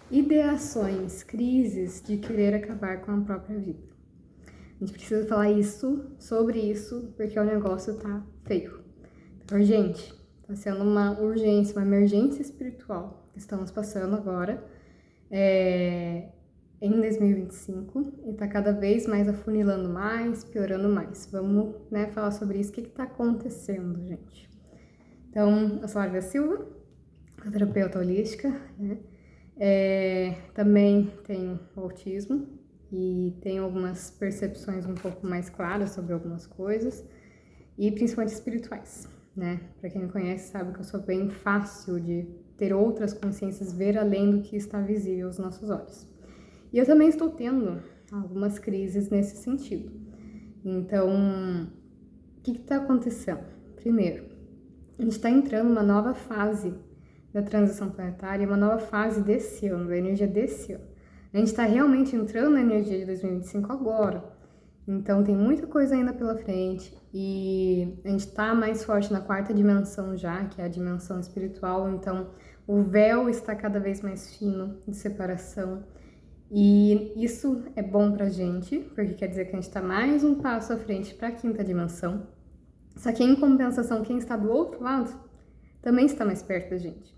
Ideações, crises de querer acabar com a própria vida. A gente precisa falar sobre isso, porque o negócio tá feio. Urgente. Tá sendo uma urgência, uma emergência espiritual que estamos passando agora em 2025 e tá cada vez mais afunilando mais, piorando mais. Vamos, falar sobre isso. O que tá acontecendo, gente? Então, eu sou a Larga Silva, terapeuta holística, né? Também tenho autismo e tenho algumas percepções um pouco mais claras sobre algumas coisas e principalmente espirituais, né? Para quem me conhece sabe que eu sou bem fácil de ter outras consciências, ver além do que está visível aos nossos olhos. E eu também estou tendo algumas crises nesse sentido. Então, o que está acontecendo? Primeiro, a gente está entrando numa nova fase da transição planetária, uma nova fase desse ano, da energia desse ano. A gente está realmente entrando na energia de 2025 agora. Então tem muita coisa ainda pela frente e a gente está mais forte na quarta dimensão já, que é a dimensão espiritual. Então o véu está cada vez mais fino de separação e isso é bom pra gente, porque quer dizer que a gente está mais um passo à frente para a quinta dimensão. Só que em compensação, quem está do outro lado também está mais perto da gente.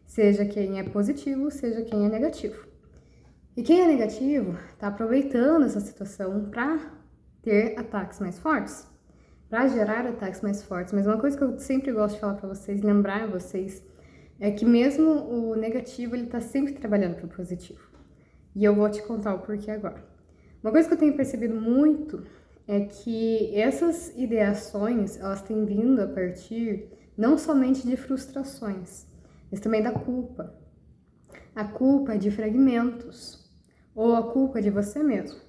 Seja quem é positivo, seja quem é negativo. E quem é negativo está aproveitando essa situação para ter ataques mais fortes, para gerar ataques mais fortes. Mas uma coisa que eu sempre gosto de falar para vocês, lembrar vocês, é que mesmo o negativo, ele está sempre trabalhando para o positivo. E eu vou te contar o porquê agora. Uma coisa que eu tenho percebido muito é que essas ideações, elas têm vindo a partir não somente de frustrações, mas também da culpa. A culpa é de fragmentos, ou a culpa é de você mesmo.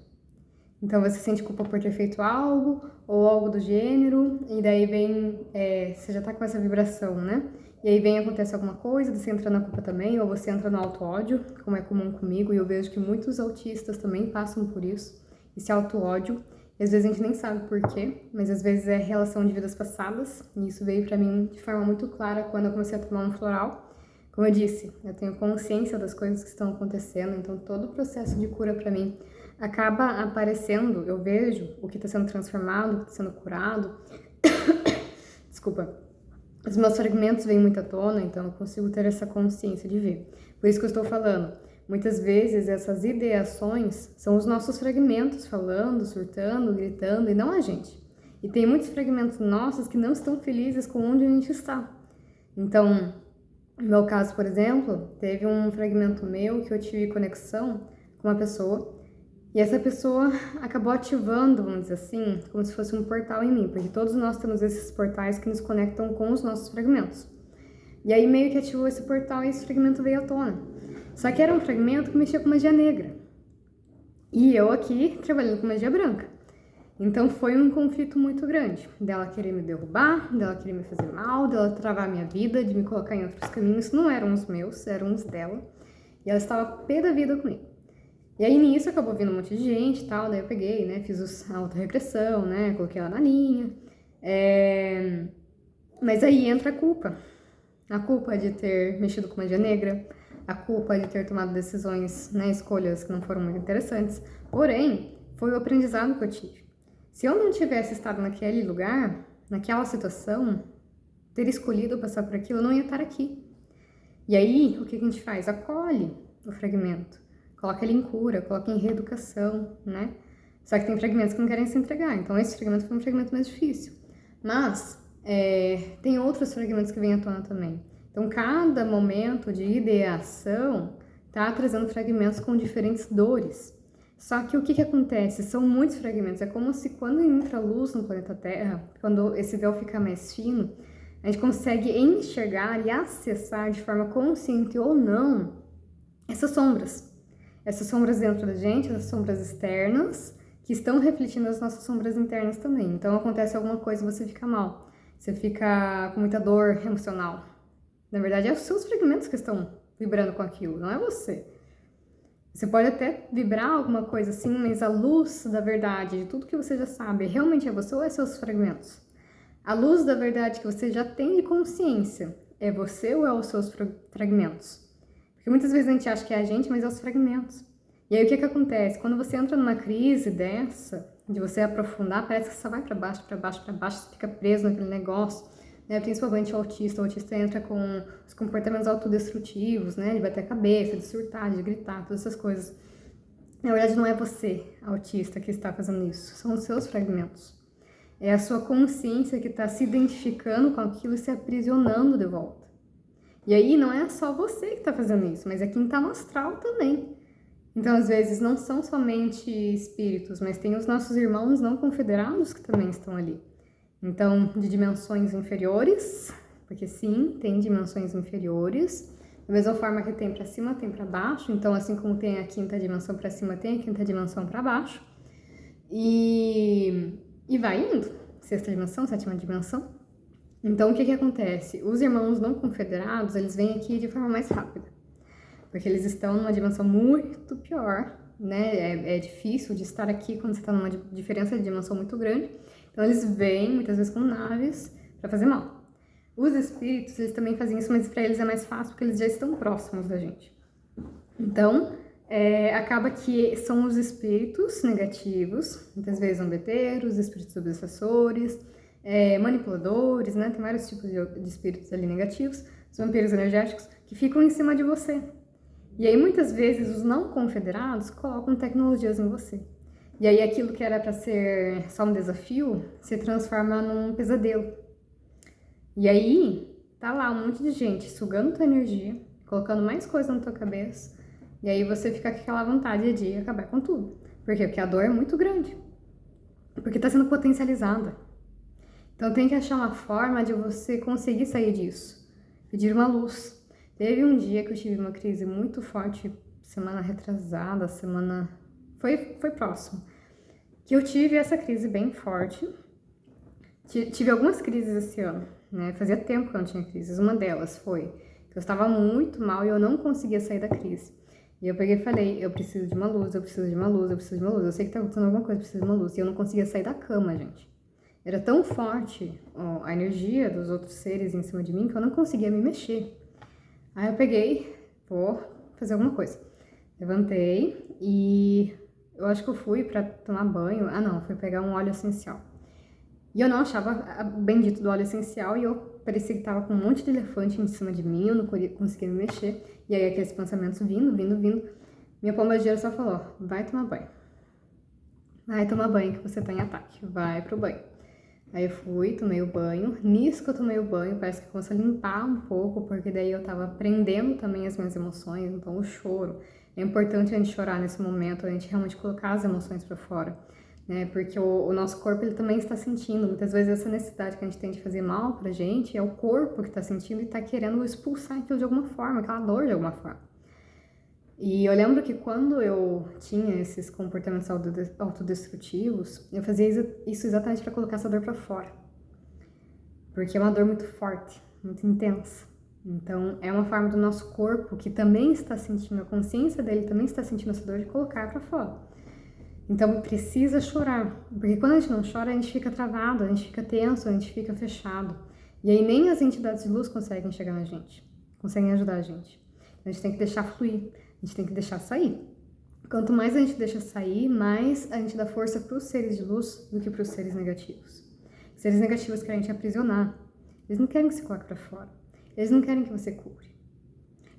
Então você sente culpa por ter feito algo, ou algo do gênero, e daí vem, você já tá com essa vibração, né? E aí acontece alguma coisa, você entra na culpa também, ou você entra no auto-ódio, como é comum comigo, e eu vejo que muitos autistas também passam por isso, esse auto-ódio. E às vezes a gente nem sabe por quê, mas às vezes é relação de vidas passadas, e isso veio pra mim de forma muito clara quando eu comecei a tomar um floral. Como eu disse, eu tenho consciência das coisas que estão acontecendo, então todo o processo de cura pra mim acaba aparecendo, eu vejo o que está sendo transformado, o que está sendo curado. Desculpa. Os meus fragmentos vêm muito à tona, então eu consigo ter essa consciência de ver. Por isso que eu estou falando. Muitas vezes essas ideações são os nossos fragmentos falando, surtando, gritando, e não a gente. E tem muitos fragmentos nossos que não estão felizes com onde a gente está. Então, no meu caso, por exemplo, teve um fragmento meu que eu tive conexão com uma pessoa e essa pessoa acabou ativando, vamos dizer assim, como se fosse um portal em mim, porque todos nós temos esses portais que nos conectam com os nossos fragmentos. E aí meio que ativou esse portal e esse fragmento veio à tona. Só que era um fragmento que mexia com magia negra. E eu aqui trabalhando com magia branca. Então foi um conflito muito grande, dela querer me derrubar, dela querer me fazer mal, dela travar a minha vida, de me colocar em outros caminhos. Não eram os meus, eram os dela. E ela estava pé da vida comigo. E aí nisso acabou vindo um monte de gente e tal, daí eu peguei, né, fiz a autorrepressão, né, coloquei ela na linha. Mas aí entra a culpa. A culpa de ter mexido com magia negra, a culpa de ter tomado decisões, né, escolhas que não foram muito interessantes. Porém, foi o aprendizado que eu tive. Se eu não tivesse estado naquele lugar, naquela situação, ter escolhido passar por aquilo, eu não ia estar aqui. E aí, o que a gente faz? Acolhe o fragmento. Coloca ele em cura, coloca em reeducação, né? Só que tem fragmentos que não querem se entregar, então esse fragmento foi um fragmento mais difícil. Mas tem outros fragmentos que vêm à tona também. Então cada momento de ideação tá trazendo fragmentos com diferentes dores. Só que o que acontece? São muitos fragmentos. É como se quando entra luz no planeta Terra, quando esse véu fica mais fino, a gente consegue enxergar e acessar de forma consciente ou não essas sombras. Essas sombras dentro da gente, essas sombras externas, que estão refletindo as nossas sombras internas também. Então acontece alguma coisa e você fica mal. Você fica com muita dor emocional. Na verdade, é os seus fragmentos que estão vibrando com aquilo, não é você. Você pode até vibrar alguma coisa assim, mas a luz da verdade, de tudo que você já sabe, realmente é você ou é seus fragmentos? A luz da verdade que você já tem de consciência, é você ou é os seus fragmentos? Porque muitas vezes a gente acha que é a gente, mas é os fragmentos. E aí o que que acontece? Quando você entra numa crise dessa, de você aprofundar, parece que você só vai para baixo, para baixo, para baixo, você fica preso naquele negócio, né? Principalmente o autista entra com os comportamentos autodestrutivos, né? De bater a cabeça, de surtar, de gritar, todas essas coisas. Na verdade, não é você, autista, que está fazendo isso, são os seus fragmentos. É a sua consciência que está se identificando com aquilo e se aprisionando de volta. E aí não é só você que está fazendo isso, mas é quem está no astral também. Então, às vezes, não são somente espíritos, mas tem os nossos irmãos não confederados que também estão ali. Então, de dimensões inferiores, porque sim, tem dimensões inferiores. Da mesma forma que tem para cima, tem para baixo. Então, assim como tem a quinta dimensão para cima, tem a quinta dimensão para baixo. E vai indo. Sexta dimensão, sétima dimensão. Então, o que acontece? Os irmãos não confederados, eles vêm aqui de forma mais rápida. Porque eles estão numa dimensão muito pior, né? É difícil de estar aqui quando você está numa diferença de dimensão muito grande. Então, eles vêm, muitas vezes, com naves para fazer mal. Os espíritos, eles também fazem isso, mas para eles é mais fácil porque eles já estão próximos da gente. Então, acaba que são os espíritos negativos, muitas vezes zombeteiros, espíritos obsessores, manipuladores, né? Tem vários tipos de espíritos ali negativos, os vampiros energéticos, que ficam em cima de você. E aí, muitas vezes, os não confederados colocam tecnologias em você. E aí, aquilo que era para ser só um desafio, se transforma num pesadelo. E aí, tá lá um monte de gente sugando tua energia, colocando mais coisa na tua cabeça, e aí você fica com aquela vontade de acabar com tudo. Por quê? Porque a dor é muito grande. Porque tá sendo potencializada. Então tem que achar uma forma de você conseguir sair disso. Pedir uma luz. Teve um dia que eu tive uma crise muito forte, semana retrasada, semana... Foi próximo. Que eu tive essa crise bem forte. Tive algumas crises esse ano, né? Fazia tempo que eu não tinha crises. Uma delas foi que eu estava muito mal e eu não conseguia sair da crise. E eu peguei e falei, eu preciso de uma luz, eu preciso de uma luz, eu preciso de uma luz. Eu sei que tá acontecendo alguma coisa, eu preciso de uma luz. E eu não conseguia sair da cama, gente. Era tão forte a energia dos outros seres em cima de mim que eu não conseguia me mexer. Aí eu peguei, vou fazer alguma coisa. Levantei e eu acho que eu fui pra tomar banho. Ah, não, fui pegar um óleo essencial. E eu não achava bendito do óleo essencial e eu parecia que tava com um monte de elefante em cima de mim, eu não conseguia me mexer. E aí aqueles pensamentos vindo. Minha pombagira só falou, vai tomar banho. Vai tomar banho que você tá em ataque, vai pro banho. Aí eu fui, tomei o banho. Nisso que eu tomei o banho, parece que começou a limpar um pouco, porque daí eu tava prendendo também as minhas emoções, então o choro. É importante a gente chorar nesse momento, a gente realmente colocar as emoções pra fora. Né? Porque o nosso corpo ele também está sentindo. Muitas vezes essa necessidade que a gente tem de fazer mal pra gente é o corpo que está sentindo e está querendo expulsar aquilo de alguma forma, aquela dor de alguma forma. E eu lembro que quando eu tinha esses comportamentos autodestrutivos, eu fazia isso exatamente para colocar essa dor para fora. Porque é uma dor muito forte, muito intensa. Então é uma forma do nosso corpo que também está sentindo, a consciência dele também está sentindo essa dor de colocar para fora. Então precisa chorar, porque quando a gente não chora, a gente fica travado, a gente fica tenso, a gente fica fechado. E aí nem as entidades de luz conseguem chegar na gente, conseguem ajudar a gente. A gente tem que deixar fluir, a gente tem que deixar sair. Quanto mais a gente deixa sair, mais a gente dá força para os seres de luz do que para os seres negativos. Seres negativos querem te aprisionar, eles não querem que você coloque para fora, eles não querem que você cure,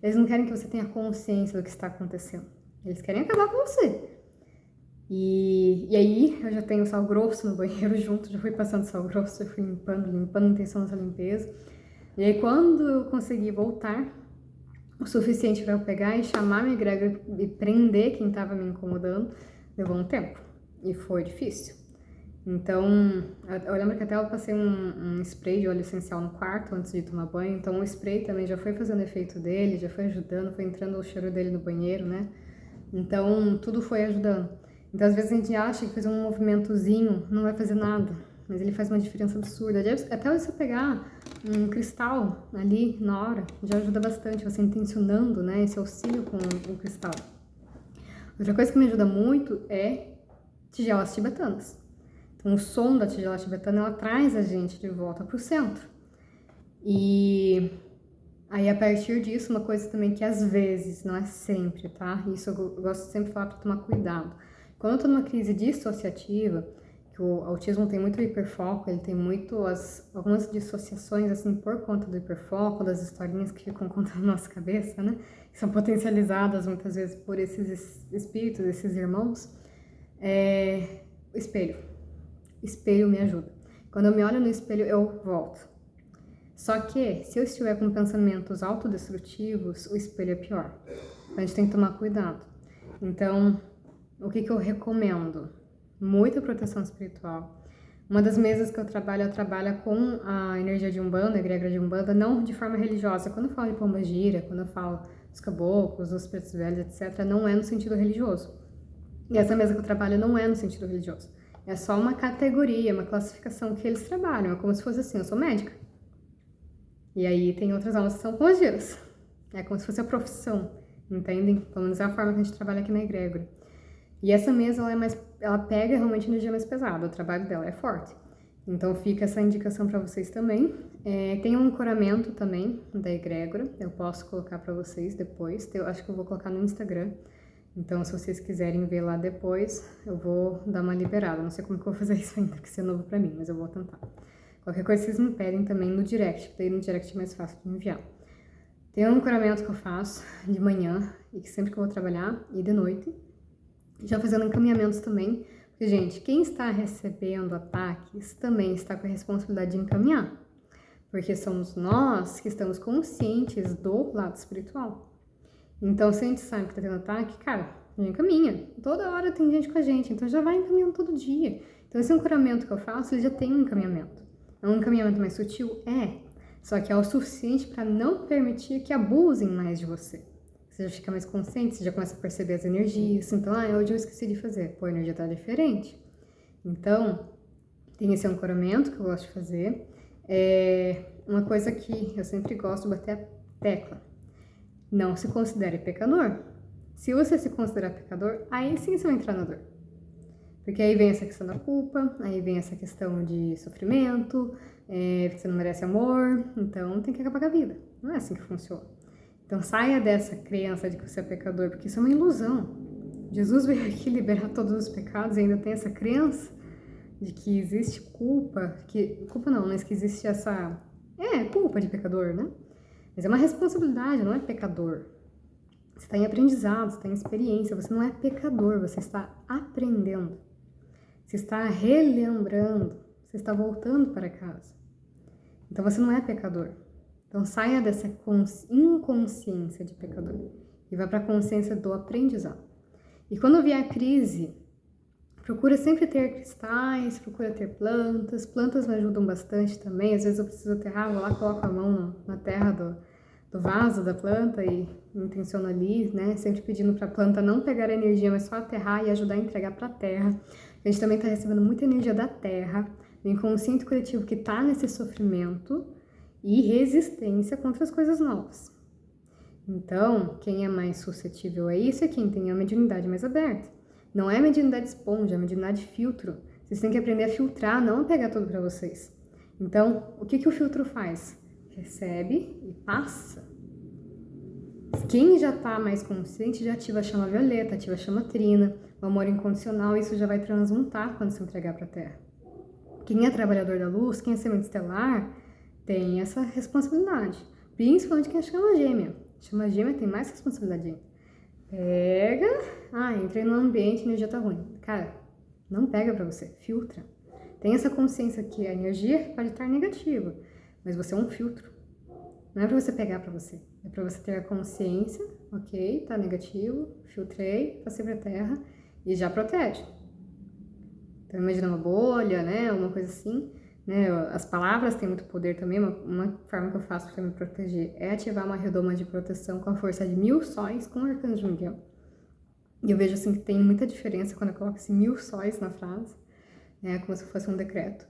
eles não querem que você tenha consciência do que está acontecendo, eles querem acabar com você. E aí eu já tenho sal grosso no banheiro junto, já fui passando sal grosso, já fui limpando, intenção dessa limpeza. E aí quando eu consegui voltar o suficiente para eu pegar e chamar minha egrégora e prender quem estava me incomodando, levou um tempo. E foi difícil. Então, eu lembro que até eu passei um spray de óleo essencial no quarto antes de tomar banho. Então o spray também já foi fazendo efeito dele, já foi ajudando, foi entrando o cheiro dele no banheiro, né? Então tudo foi ajudando. Então, às vezes a gente acha que fazer um movimentozinho não vai fazer nada, mas ele faz uma diferença absurda. Até você pegar um cristal ali na hora, já ajuda bastante, você intencionando, né, esse auxílio com o cristal. Outra coisa que me ajuda muito é tigelas tibetanas. Então, o som da tigela tibetana, ela traz a gente de volta para o centro. E Aí, a partir disso, uma coisa também que às vezes, não é sempre, tá? Isso eu gosto sempre de falar para tomar cuidado. Quando eu tô numa crise dissociativa, que o autismo tem muito hiperfoco, ele tem muito algumas dissociações, assim, por conta do hiperfoco, das historinhas que ficam contando na nossa cabeça, né? Que são potencializadas muitas vezes por esses espíritos, esses irmãos. O espelho. Espelho me ajuda. Quando eu me olho no espelho, eu volto. Só que, se eu estiver com pensamentos autodestrutivos, o espelho é pior. Então, a gente tem que tomar cuidado. Então, o que eu recomendo? Muita proteção espiritual. Uma das mesas que eu trabalho com a energia de Umbanda, a egrégora de Umbanda, não de forma religiosa. Quando eu falo de pombagira, quando eu falo dos caboclos, dos pretos velhos, etc., não é no sentido religioso. E essa mesa que eu trabalho não é no sentido religioso. É só uma categoria, uma classificação que eles trabalham. É como se fosse assim, eu sou médica. E aí tem outras almas que são pombagiras. É como se fosse a profissão, entendem? Pelo menos é a forma que a gente trabalha aqui na egrégora. E essa mesa, ela pega realmente energia mais pesada, o trabalho dela é forte. Então fica essa indicação para vocês também. Tem um ancoramento também da egrégora, eu posso colocar para vocês depois, eu acho que eu vou colocar no Instagram. Então se vocês quiserem ver lá depois, eu vou dar uma liberada. Não sei como que eu vou fazer isso ainda, porque isso é novo para mim, mas eu vou tentar. Qualquer coisa vocês me pedem também no direct, porque daí no direct é mais fácil de enviar. Tem um ancoramento que eu faço de manhã, e que sempre que eu vou trabalhar, e de noite. Já fazendo encaminhamentos também, porque, gente, quem está recebendo ataques também está com a responsabilidade de encaminhar. Porque somos nós que estamos conscientes do lado espiritual. Então, se a gente sabe que está tendo ataque, cara, já encaminha. Toda hora tem gente com a gente, então já vai encaminhando todo dia. Então, esse ancoramento que eu faço, ele já tem um encaminhamento. É um encaminhamento mais sutil? É. Só que é o suficiente para não permitir que abusem mais de você. Você já fica mais consciente, você já começa a perceber as energias. Então, hoje eu esqueci de fazer. Pô, a energia tá diferente. Então, tem esse ancoramento que eu gosto de fazer. Uma coisa que eu sempre gosto de bater a tecla. Não se considere pecador. Se você se considerar pecador, aí sim você vai entrar na dor. Porque aí vem essa questão da culpa, aí vem essa questão de sofrimento, você não merece amor, então tem que acabar com a vida. Não é assim que funciona. Então saia dessa crença de que você é pecador, porque isso é uma ilusão. Jesus veio aqui liberar todos os pecados e ainda tem essa crença de que existe culpa, mas que existe essa... culpa de pecador, né? Mas é uma responsabilidade, não é pecador. Você está em aprendizado, você está em experiência, você não é pecador, você está aprendendo. Você está relembrando, você está voltando para casa. Então você não é pecador. Então saia dessa inconsciência de pecador e vá para a consciência do aprendizado. E quando vier a crise, procura sempre ter cristais, procura ter plantas. Plantas me ajudam bastante também. Às vezes eu preciso aterrar, vou lá, coloco a mão na terra do vaso da planta e intenciono ali, né? Sempre pedindo para a planta não pegar a energia, mas só aterrar e ajudar a entregar para a terra. A gente também está recebendo muita energia da terra, do inconsciente coletivo que está nesse sofrimento e resistência contra as coisas novas. Então, quem é mais suscetível a isso é quem tem a mediunidade mais aberta. Não é a mediunidade esponja, é a mediunidade filtro. Vocês têm que aprender a filtrar, não a pegar tudo para vocês. Então, o que o filtro faz? Recebe e passa. Quem já está mais consciente já ativa a chama violeta, ativa a chama trina, o amor incondicional, isso já vai transmutar quando se entregar para a Terra. Quem é trabalhador da luz, quem é semente estelar, tem essa responsabilidade. Principalmente quem é chama gêmea. Chama gêmea tem mais responsabilidade ainda. Pega, entrei no ambiente, a energia tá ruim. Cara, não pega pra você, filtra. Tem essa consciência que a energia pode estar negativa, mas você é um filtro. Não é pra você pegar pra você, é pra você ter a consciência, ok, tá negativo, filtrei, passei pra terra e já protege. Então imagina uma bolha, né, uma coisa assim, né, as palavras têm muito poder também, uma forma que eu faço para me proteger é ativar uma redoma de proteção com a força de 1000 sóis com o arcanjo Miguel. E eu vejo assim que tem muita diferença quando eu coloco esse 1000 sóis na frase, né, como se fosse um decreto.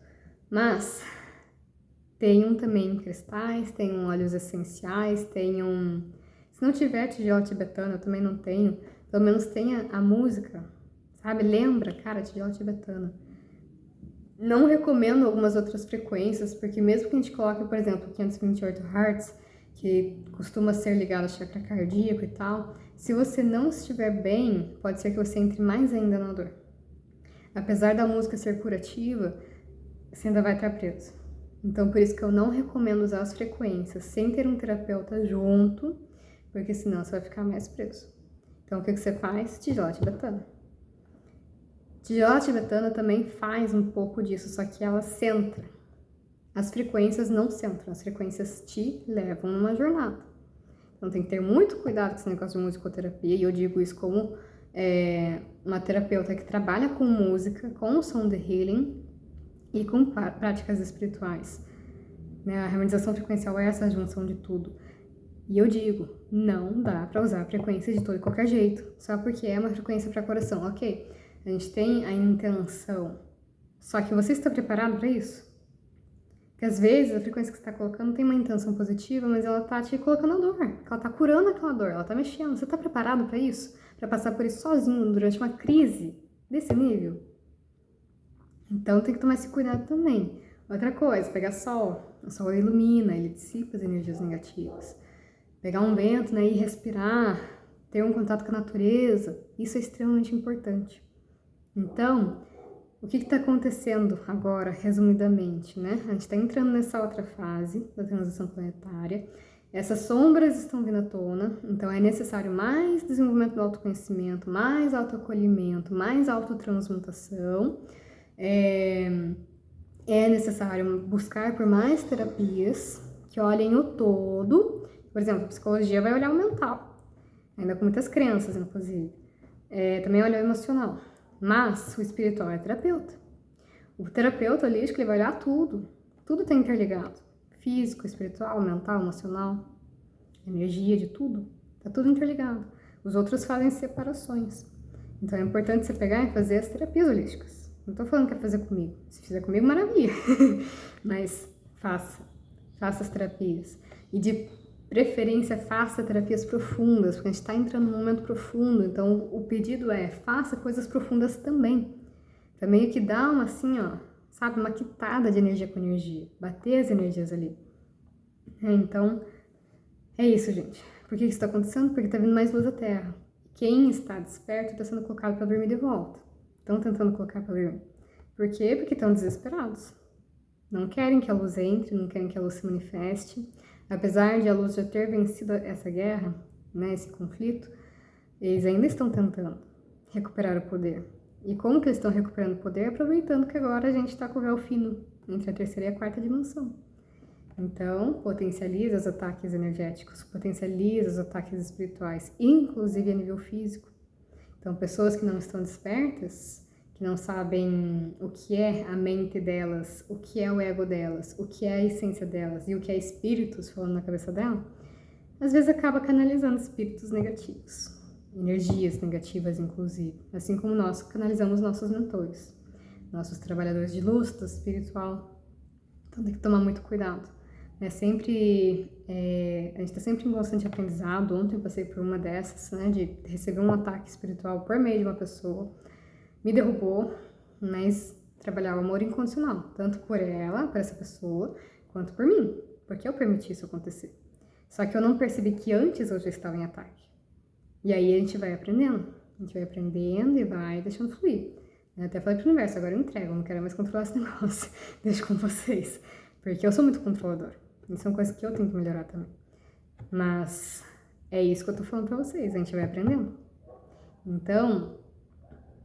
Mas tenham também cristais, tenham óleos essenciais, tenham... Se não tiver tigela tibetana, eu também não tenho, pelo menos tenha a música, sabe? Lembra, cara, tigela tibetana. Não recomendo algumas outras frequências, porque mesmo que a gente coloque, por exemplo, 528 Hz, que costuma ser ligado ao chakra cardíaco e tal. Se você não estiver bem, pode ser que você entre mais ainda na dor. Apesar da música ser curativa, você ainda vai estar preso. Então, por isso que eu não recomendo usar as frequências sem ter um terapeuta junto, porque senão você vai ficar mais preso. Então, o que você faz? Tigela tibetana. Tigela tibetana também faz um pouco disso, só que ela centra. As frequências não centram, as frequências te levam numa jornada. Então tem que ter muito cuidado com esse negócio de musicoterapia, e eu digo isso como uma terapeuta que trabalha com música, com sound healing e com práticas espirituais. Né? A harmonização frequencial é essa junção de tudo. E eu digo, não dá para usar a frequência de todo e qualquer jeito, só porque é uma frequência para coração. Ok, a gente tem a intenção, só que você está preparado para isso? Porque às vezes a frequência que você está colocando tem uma intenção positiva, mas ela está te colocando a dor, ela está curando aquela dor, ela está mexendo. Você está preparado para isso? Para passar por isso sozinho durante uma crise desse nível? Então tem que tomar esse cuidado também. Outra coisa, pegar sol. O sol ilumina, ele dissipa as energias negativas. Pegar um vento, né, e respirar, ter um contato com a natureza, isso é extremamente importante. Então, o que está acontecendo agora, resumidamente, né? A gente está entrando nessa outra fase da transição planetária. Essas sombras estão vindo à tona, então é necessário mais desenvolvimento do autoconhecimento, mais autoacolhimento, mais autotransmutação. É necessário buscar por mais terapias que olhem o todo. Por exemplo, a psicologia vai olhar o mental, ainda com muitas crenças, inclusive. Também olha o emocional. Mas o espiritual é terapeuta. O terapeuta holístico, ele vai olhar tudo. Tudo está interligado. Físico, espiritual, mental, emocional, energia, de tudo. Está tudo interligado. Os outros fazem separações. Então é importante você pegar e fazer as terapias holísticas. Não estou falando que é fazer comigo. Se fizer comigo, maravilha. Mas faça as terapias. E de preferência, faça terapias profundas, porque a gente está entrando num momento profundo, então o pedido é, faça coisas profundas também. Pra meio que dar uma, assim, ó, sabe, uma quitada de energia com energia, bater as energias ali. Então, é isso, gente. Por que isso está acontecendo? Porque está vindo mais luz à Terra. Quem está desperto está sendo colocado para dormir de volta. Estão tentando colocar para dormir. Por quê? Porque estão desesperados. Não querem que a luz entre, não querem que a luz se manifeste. Apesar de a luz já ter vencido essa guerra, né, esse conflito, eles ainda estão tentando recuperar o poder. E como que eles estão recuperando o poder? Aproveitando que agora a gente está com o véu fino entre a terceira e a quarta dimensão. Então, potencializa os ataques energéticos, potencializa os ataques espirituais, inclusive a nível físico. Então, pessoas que não estão despertas, que não sabem o que é a mente delas, o que é o ego delas, o que é a essência delas e o que é espíritos falando na cabeça dela, às vezes acaba canalizando espíritos negativos, energias negativas inclusive, assim como nós canalizamos nossos mentores, nossos trabalhadores de luz, do espiritual. Então tem que tomar muito cuidado. A gente está sempre em constante aprendizado. Ontem eu passei por uma dessas, né, de receber um ataque espiritual por meio de uma pessoa. Me derrubou, mas trabalhar o amor incondicional, tanto por ela, por essa pessoa, quanto por mim, porque eu permiti isso acontecer. Só que eu não percebi que antes eu já estava em ataque. E aí a gente vai aprendendo e vai deixando fluir. Eu até falei pro universo, agora eu entrego, eu não quero mais controlar esse negócio, deixo com vocês, porque eu sou muito controladora. E são coisas que eu tenho que melhorar também. Mas é isso que eu tô falando pra vocês, a gente vai aprendendo. Então,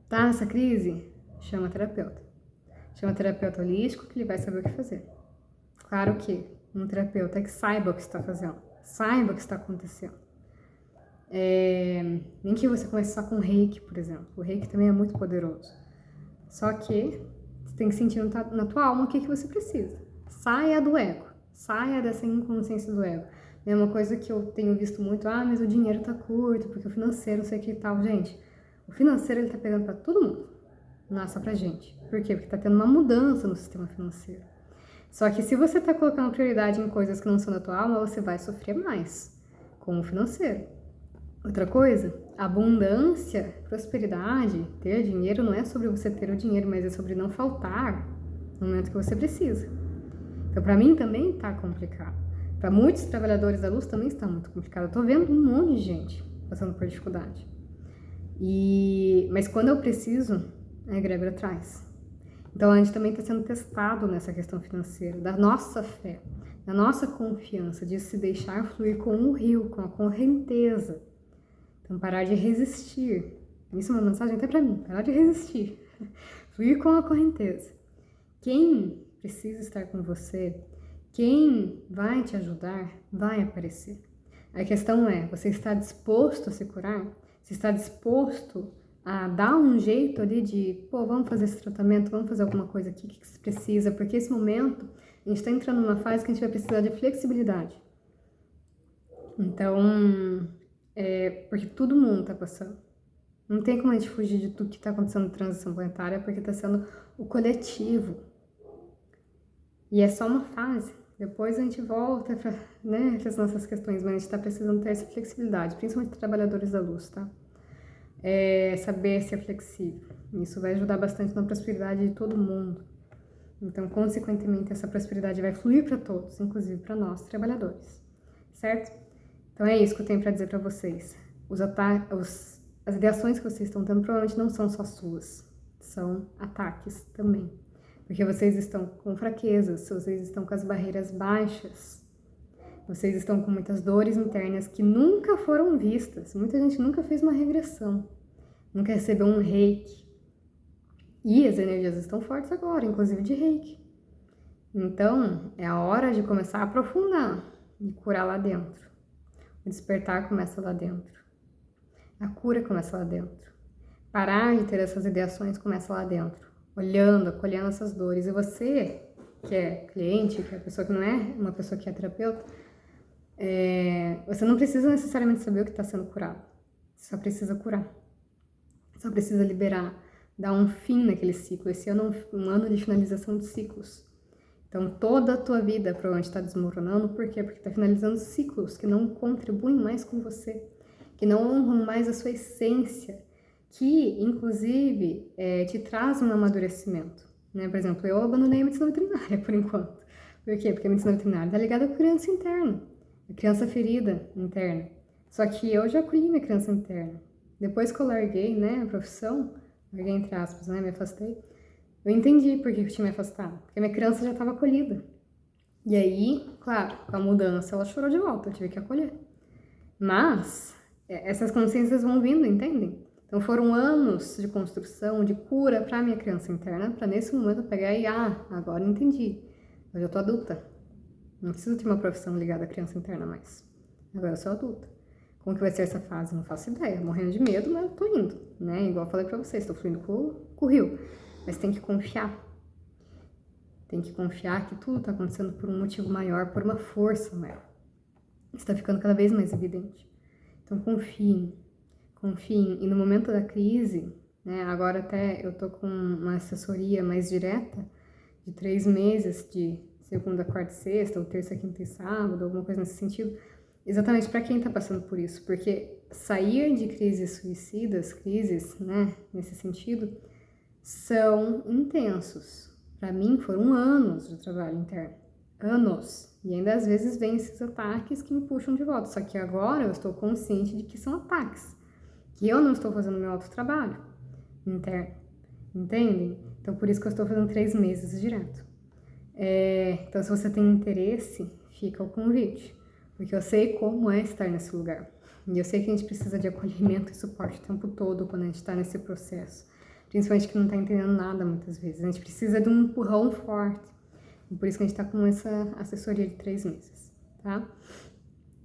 tá nessa crise? Chama terapeuta. Chama terapeuta holístico que ele vai saber o que fazer. Claro que um terapeuta que saiba o que está fazendo, saiba o que está acontecendo. Nem que você comece só com reiki, por exemplo. O reiki também é muito poderoso. Só que você tem que sentir na tua alma o que você precisa. Saia do ego. Saia dessa inconsciência do ego. É uma coisa que eu tenho visto muito, mas o dinheiro tá curto, porque o financeiro, não sei o que e tal. Gente, o financeiro ele tá pegando pra todo mundo, não é só pra gente. Por quê? Porque tá tendo uma mudança no sistema financeiro. Só que se você tá colocando prioridade em coisas que não são da tua alma, você vai sofrer mais com o financeiro. Outra coisa, abundância, prosperidade, ter dinheiro não é sobre você ter o dinheiro, mas é sobre não faltar no momento que você precisa. Então, pra mim também tá complicado. Para muitos trabalhadores da luz também está muito complicado. Eu tô vendo um monte de gente passando por dificuldade. Mas quando eu preciso, a egrégora traz. Então a gente também está sendo testado nessa questão financeira, da nossa fé, da nossa confiança, de se deixar fluir com o rio, com a correnteza. Então parar de resistir. Isso é uma mensagem até para mim, parar de resistir. Fluir com a correnteza. Quem precisa estar com você, quem vai te ajudar, vai aparecer. A questão é, você está disposto a se curar? Você está disposto a dar um jeito ali de, vamos fazer esse tratamento, vamos fazer alguma coisa aqui, o que você precisa? Porque esse momento, a gente está entrando numa fase que a gente vai precisar de flexibilidade. Então, porque todo mundo está passando. Não tem como a gente fugir de tudo que está acontecendo em transição planetária, porque está sendo o coletivo. E é só uma fase. Depois a gente volta para as nossas questões, mas a gente está precisando ter essa flexibilidade, principalmente trabalhadores da luz, tá? Saber ser flexível. Isso vai ajudar bastante na prosperidade de todo mundo. Então, consequentemente, essa prosperidade vai fluir para todos, inclusive para nós, trabalhadores. Certo? Então, é isso que eu tenho para dizer para vocês. As ideações que vocês estão tendo provavelmente não são só suas. São ataques também. Porque vocês estão com fraquezas, vocês estão com as barreiras baixas, vocês estão com muitas dores internas que nunca foram vistas. Muita gente nunca fez uma regressão, nunca recebeu um reiki. E as energias estão fortes agora, inclusive de reiki. Então, é a hora de começar a aprofundar e curar lá dentro. O despertar começa lá dentro. A cura começa lá dentro. Parar de ter essas ideações começa lá dentro. Olhando, acolhendo essas dores. E você, que é cliente, que é a pessoa que não é uma pessoa que é terapeuta, você não precisa necessariamente saber o que está sendo curado. Você só precisa curar. Só precisa liberar, dar um fim naquele ciclo. Esse ano é um ano de finalização de ciclos. Então, toda a tua vida provavelmente está desmoronando. Por quê? Porque está finalizando ciclos que não contribuem mais com você, que não honram mais a sua essência, que, inclusive, te traz um amadurecimento, né? Por exemplo, eu abandonei a medicina veterinária, por enquanto. Por quê? Porque a medicina veterinária está ligada à criança interna, a criança ferida interna. Só que eu já acolhi minha criança interna. Depois que eu larguei, né, a profissão, larguei entre aspas, né, me afastei, eu entendi por que eu tinha me afastado. Porque a minha criança já estava acolhida. E aí, claro, com a mudança, ela chorou de volta, eu tive que acolher. Mas essas consciências vão vindo, entendem? Então foram anos de construção, de cura para minha criança interna, para nesse momento eu pegar e, agora eu entendi. Hoje eu tô adulta. Não preciso ter uma profissão ligada à criança interna mais. Agora eu sou adulta. Como que vai ser essa fase? Não faço ideia. Morrendo de medo, mas eu tô indo, né? Igual eu falei para vocês, tô fluindo com o rio. Mas tem que confiar. Tem que confiar que tudo tá acontecendo por um motivo maior, por uma força maior. Isso tá ficando cada vez mais evidente. Então confiem. E no momento da crise, né, agora até eu tô com uma assessoria mais direta, de 3 meses, de segunda, quarta e sexta, ou terça, quinta e sábado, alguma coisa nesse sentido, exatamente para quem tá passando por isso, porque sair de crises suicidas, crises, né, nesse sentido, são intensos. Para mim foram anos de trabalho interno, anos, e ainda às vezes vem esses ataques que me puxam de volta, só que agora eu estou consciente de que são ataques, que eu não estou fazendo meu autotrabalho interno, entendem? Então, por isso que eu estou fazendo 3 meses direto. Então, se você tem interesse, fica o convite, porque eu sei como é estar nesse lugar. E eu sei que a gente precisa de acolhimento e suporte o tempo todo quando a gente está nesse processo, principalmente que não está entendendo nada muitas vezes. A gente precisa de um empurrão forte, e por isso que a gente está com essa assessoria de 3 meses, tá?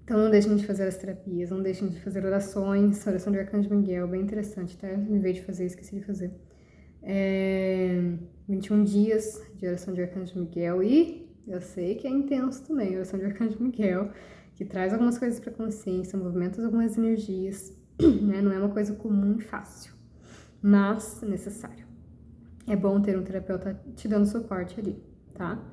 Então não deixem de fazer as terapias, não deixem de fazer orações, oração de Arcanjo Miguel, bem interessante, tá? Me veio de fazer, esqueci de fazer. 21 dias de oração de Arcanjo Miguel e eu sei que é intenso também, oração de Arcanjo Miguel, que traz algumas coisas para consciência, movimenta algumas energias, né? Não é uma coisa comum e fácil, mas necessário. É bom ter um terapeuta te dando suporte ali, tá?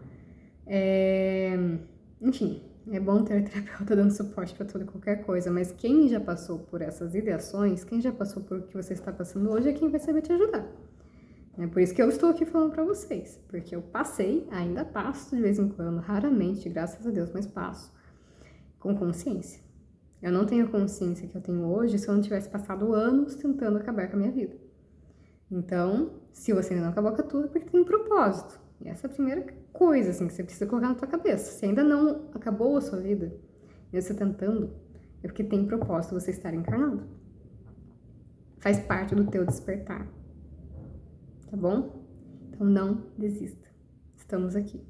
Enfim, é bom ter terapeuta dando suporte para toda e qualquer coisa, mas quem já passou por essas ideações, quem já passou por o que você está passando hoje é quem vai saber te ajudar. É por isso que eu estou aqui falando para vocês, porque eu passei, ainda passo de vez em quando, raramente, graças a Deus, mas passo com consciência. Eu não tenho a consciência que eu tenho hoje se eu não tivesse passado anos tentando acabar com a minha vida. Então, se você ainda não acabou com a tua, é porque tem um propósito. E essa é a primeira coisa, assim, que você precisa colocar na tua cabeça. Se ainda não acabou a sua vida, mesmo você tentando, é porque tem propósito você estar encarnado. Faz parte do teu despertar. Tá bom? Então não desista. Estamos aqui.